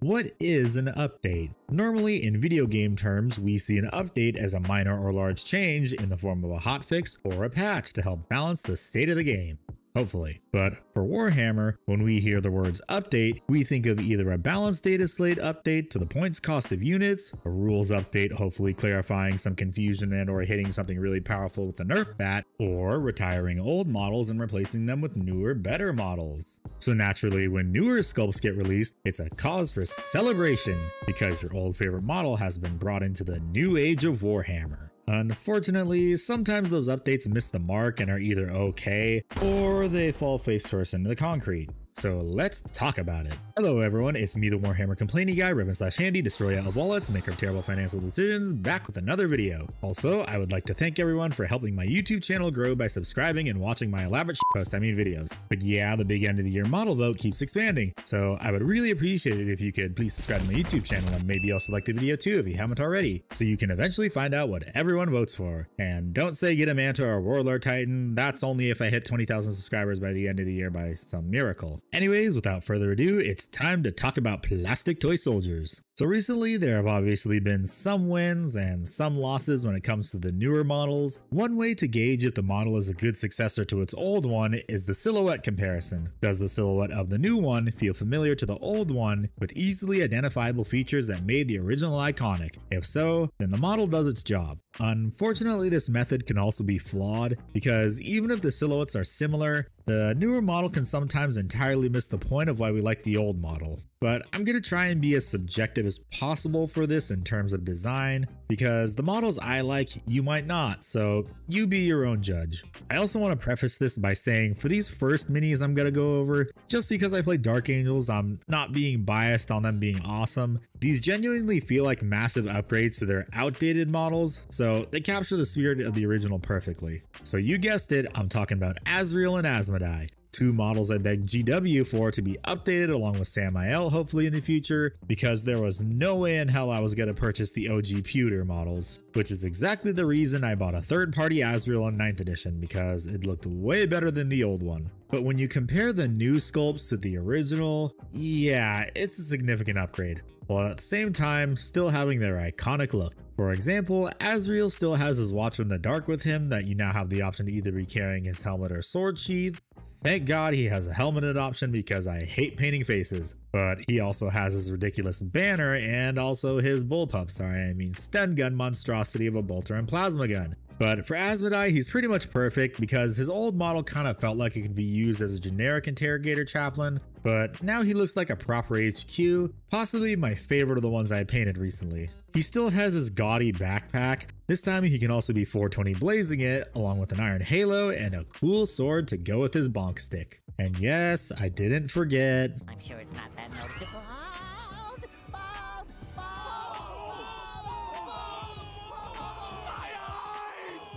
What is an update? Normally in video game terms, we see an update as a minor or large change in the form of a hotfix or a patch to help balance the state of the game. Hopefully. But for Warhammer, when we hear the words update, we think of either a balanced data slate update to the points cost of units, a rules update hopefully clarifying some confusion and or hitting something really powerful with the nerf bat, or retiring old models and replacing them with newer, better models. So naturally, when newer sculpts get released, it's a cause for celebration because your old favorite model has been brought into the new age of Warhammer. Unfortunately, sometimes those updates miss the mark and are either okay, or they fall face first into the concrete. So let's talk about it. Hello everyone, it's me the Warhammer complaining guy, Revan/Handy, destroyer of wallets, maker of terrible financial decisions, back with another video. Also, I would like to thank everyone for helping my YouTube channel grow by subscribing and watching my elaborate videos. But yeah, the big end of the year model vote keeps expanding, so I would really appreciate it if you could please subscribe to my YouTube channel and maybe also like the video too if you haven't already, so you can eventually find out what everyone votes for. And don't say get a Manta or Warlord Titan, that's only if I hit 20,000 subscribers by the end of the year by some miracle. Anyways, without further ado, it's time to talk about plastic toy soldiers. So recently, there have obviously been some wins and some losses when it comes to the newer models. One way to gauge if the model is a good successor to its old one is the silhouette comparison. Does the silhouette of the new one feel familiar to the old one with easily identifiable features that made the original iconic? If so, then the model does its job. Unfortunately, this method can also be flawed because even if the silhouettes are similar, the newer model can sometimes entirely miss the point of why we like the old model. But I'm going to try and be as subjective as possible for this in terms of design, because the models I like, you might not, so you be your own judge. I also want to preface this by saying for these first minis I'm going to go over, just because I play Dark Angels, I'm not being biased on them being awesome. These genuinely feel like massive upgrades to their outdated models, so they capture the spirit of the original perfectly. So you guessed it, I'm talking about Azrael and Asmodai. Two models I begged GW for to be updated along with Samael hopefully in the future, because there was no way in hell I was going to purchase the OG pewter models, which is exactly the reason I bought a third-party Azrael in 9th edition, because it looked way better than the old one. But when you compare the new sculpts to the original, yeah, it's a significant upgrade, while at the same time still having their iconic look. For example, Azrael still has his Watcher in the Dark with him that you now have the option to either be carrying his helmet or sword sheath. Thank God he has a helmeted option because I hate painting faces, but he also has his ridiculous banner and also his bullpup, stun gun monstrosity of a bolter and plasma gun. But for Asmodai, he's pretty much perfect because his old model kind of felt like it could be used as a generic interrogator chaplain, but now he looks like a proper HQ, possibly my favorite of the ones I painted recently. He still has his gaudy backpack. This time he can also be 420 blazing it, along with an iron halo and a cool sword to go with his bonk stick. And yes, I didn't forget. I'm sure it's not that noticeable.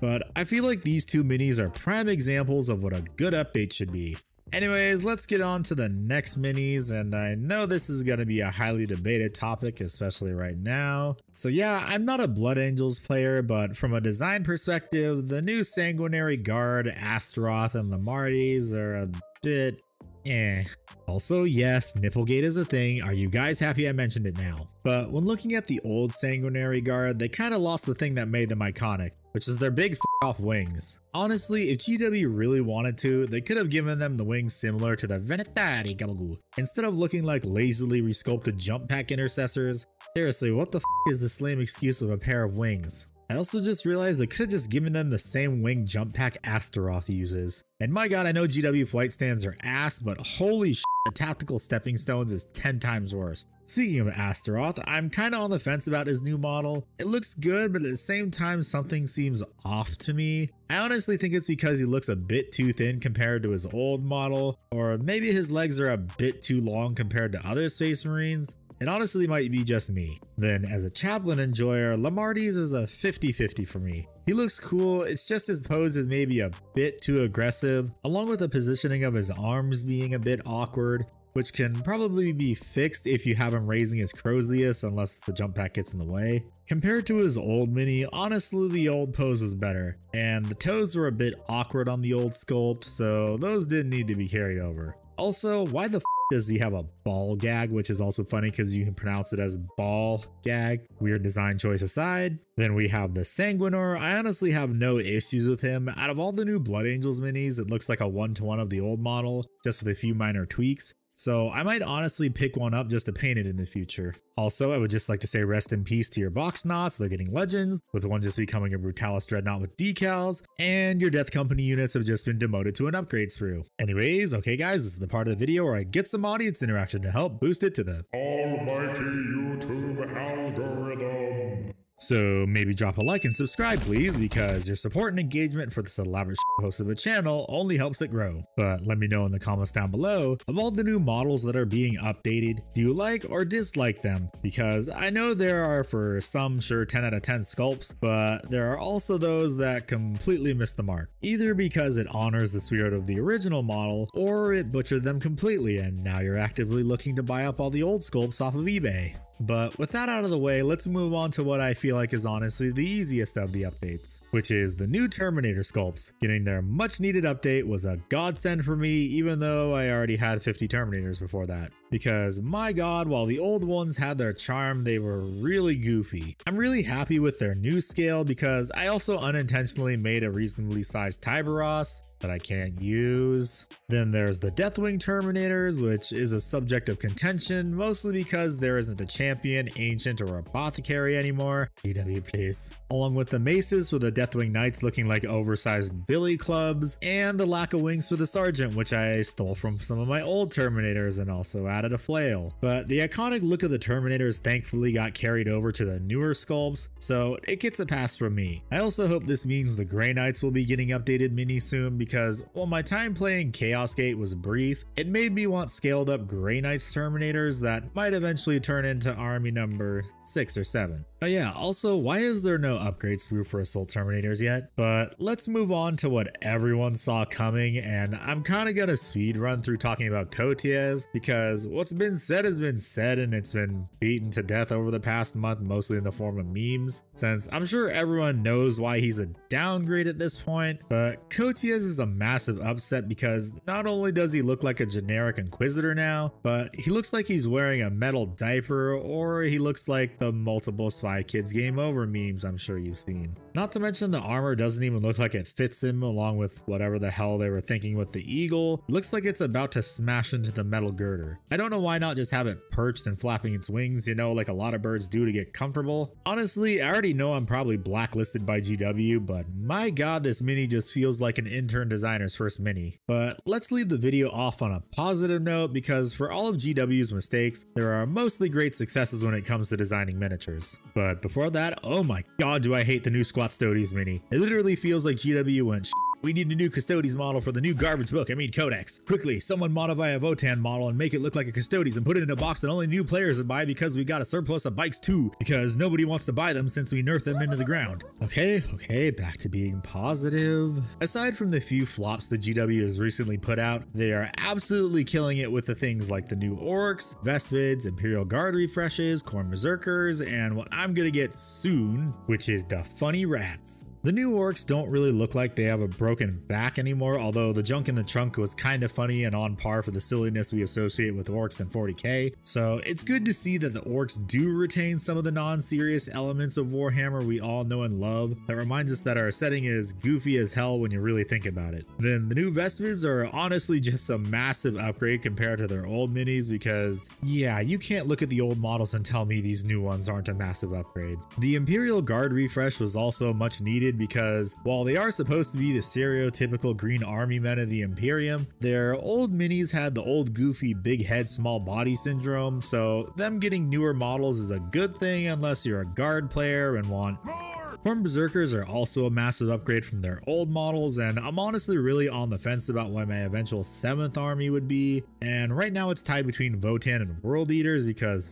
But I feel like these two minis are prime examples of what a good update should be. Anyways, let's get on to the next minis, and I know this is going to be a highly debated topic, especially right now. So yeah, I'm not a Blood Angels player, but from a design perspective, the new Sanguinary Guard, Astaroth, and Lamarties are a bit eh. Also, yes, Nipplegate is a thing. Are you guys happy I mentioned it now? But when looking at the old Sanguinary Guard, they kind of lost the thing that made them iconic, which is their big off wings. Honestly, if GW really wanted to, they could have given them the wings similar to the Venetari Gabagu, instead of looking like lazily resculpted jump pack intercessors. Seriously, what the is this lame excuse of a pair of wings? I also just realized they could have just given them the same wing jump pack Astaroth uses. And my god, I know GW flight stands are ass, but holy shit, the tactical stepping stones is 10 times worse. Speaking of Astaroth, I'm kinda on the fence about his new model. It looks good, but at the same time something seems off to me. I honestly think it's because he looks a bit too thin compared to his old model, or maybe his legs are a bit too long compared to other Space Marines. It honestly might be just me. Then as a chaplain enjoyer, Lamarties is a 50-50 for me. He looks cool, it's just his pose is maybe a bit too aggressive, along with the positioning of his arms being a bit awkward, which can probably be fixed if you have him raising his Crozius unless the jump pack gets in the way. Compared to his old mini, honestly the old pose is better, and the toes were a bit awkward on the old sculpt, so those didn't need to be carried over. Also, why the does he have a ball gag, which is also funny because you can pronounce it as ball gag. Weird design choice aside. Then we have the Sanguinor. I honestly have no issues with him. Out of all the new Blood Angels minis, it looks like a one-to-one of the old model, just with a few minor tweaks. So I might honestly pick one up just to paint it in the future. Also, I would just like to say rest in peace to your box knots. They're getting legends, with one just becoming a Brutalis Dreadnought with decals, and your Death Company units have just been demoted to an upgrade sprue. Anyways, okay guys, this is the part of the video where I get some audience interaction to help boost it to the almighty YouTube algorithm. So maybe drop a like and subscribe please, because your support and engagement for this elaborate host of a channel only helps it grow. But let me know in the comments down below, of all the new models that are being updated, do you like or dislike them? Because I know there are for some sure 10 out of 10 sculpts, but there are also those that completely miss the mark. Either because it honors the spirit of the original model, or it butchered them completely and now you're actively looking to buy up all the old sculpts off of eBay. But with that out of the way, let's move on to what I feel like is honestly the easiest of the updates, which is the new Terminator sculpts. Getting their much needed update was a godsend for me, even though I already had 50 Terminators before that. Because my god, while the old ones had their charm, they were really goofy. I'm really happy with their new scale because I also unintentionally made a reasonably sized Tiberos that I can't use. Then there's the Deathwing Terminators, which is a subject of contention, mostly because there isn't a champion, ancient, or apothecary anymore. GW please. Along with the maces for the Deathwing Knights looking like oversized billy clubs, and the lack of wings for the Sergeant, which I stole from some of my old Terminators and also added a flail. But the iconic look of the Terminators thankfully got carried over to the newer sculpts, so it gets a pass from me. I also hope this means the Grey Knights will be getting updated mini soon, because while my time playing Chaos Gate was brief, it made me want scaled up Grey Knights Terminators that might eventually turn into army number 6 or 7. Oh yeah, also why is there no upgrade sprue for Assault Terminators yet? But let's move on to what everyone saw coming, and I'm kinda gonna speed run through talking about Kotias, because what's been said has been said and it's been beaten to death over the past month, mostly in the form of memes, since I'm sure everyone knows why he's a downgrade at this point. But Kotias is a massive upset because not only does he look like a generic Inquisitor now, but he looks like he's wearing a metal diaper, or he looks like the multiple Spy Kids Game Over memes I'm sure you've seen. Not to mention the armor doesn't even look like it fits him, along with whatever the hell they were thinking with the eagle. It looks like it's about to smash into the metal girder. I don't know why not just have it perched and flapping its wings, you know, like a lot of birds do to get comfortable. Honestly, I already know I'm probably blacklisted by GW, but my god, this mini just feels like an intern designer's first mini. But let's leave the video off on a positive note, because for all of GW's mistakes, there are mostly great successes when it comes to designing miniatures. But before that, oh my god, do I hate the new Squat Stodes mini. It literally feels like GW went, we need a new Custodes model for the new garbage book, codex. Quickly, someone modify a Votan model and make it look like a Custodes and put it in a box that only new players would buy, because we got a surplus of bikes too, because nobody wants to buy them since we nerfed them into the ground. Okay, back to being positive. Aside from the few flops the GW has recently put out, they are absolutely killing it with the things like the new Orcs, Vespids, Imperial Guard refreshes, Corn Berserkers, and what I'm gonna get soon, which is the funny rats. The new Orcs don't really look like they have a broken back anymore, although the junk in the trunk was kind of funny and on par for the silliness we associate with Orcs in 40k. So it's good to see that the Orcs do retain some of the non-serious elements of Warhammer we all know and love. That reminds us that our setting is goofy as hell when you really think about it. Then the new Vespids are honestly just a massive upgrade compared to their old minis, because yeah, you can't look at the old models and tell me these new ones aren't a massive upgrade. The Imperial Guard refresh was also much needed, because while they are supposed to be the stereotypical green army men of the Imperium, their old minis had the old goofy big head small body syndrome, so them getting newer models is a good thing unless you're a guard player and want more. Corn Berserkers are also a massive upgrade from their old models, and I'm honestly really on the fence about what my eventual 7th army would be, and right now it's tied between Votan and World Eaters, because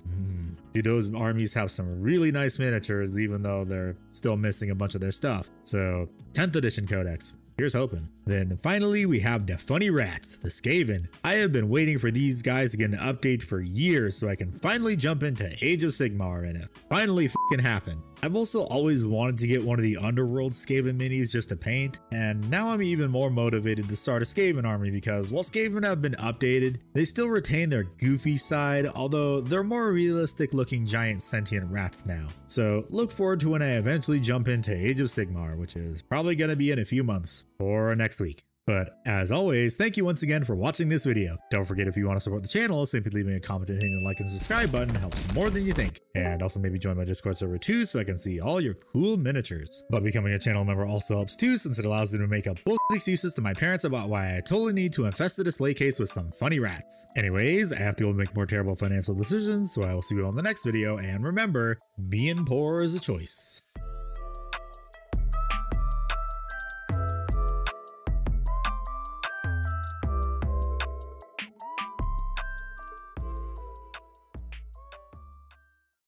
do those armies have some really nice miniatures, even though they're still missing a bunch of their stuff. So 10th edition codex, here's hoping. Then finally, we have the funny rats, the Skaven. I have been waiting for these guys to get an update for years so I can finally jump into Age of Sigmar, and it finally f***ing happened. I've also always wanted to get one of the Underworld Skaven minis just to paint, and now I'm even more motivated to start a Skaven army because while Skaven have been updated, they still retain their goofy side, although they're more realistic looking giant sentient rats now. So look forward to when I eventually jump into Age of Sigmar, which is probably going to be in a few months or next week. But as always, thank you once again for watching this video. Don't forget, if you want to support the channel, simply leaving a comment and hitting the like and subscribe button helps more than you think. And also maybe join my Discord server too so I can see all your cool miniatures. But becoming a channel member also helps too, since it allows me to make up bullshit excuses to my parents about why I totally need to infest the display case with some funny rats. Anyways, I have to go make more terrible financial decisions, so I will see you on the next video, and remember, being poor is a choice.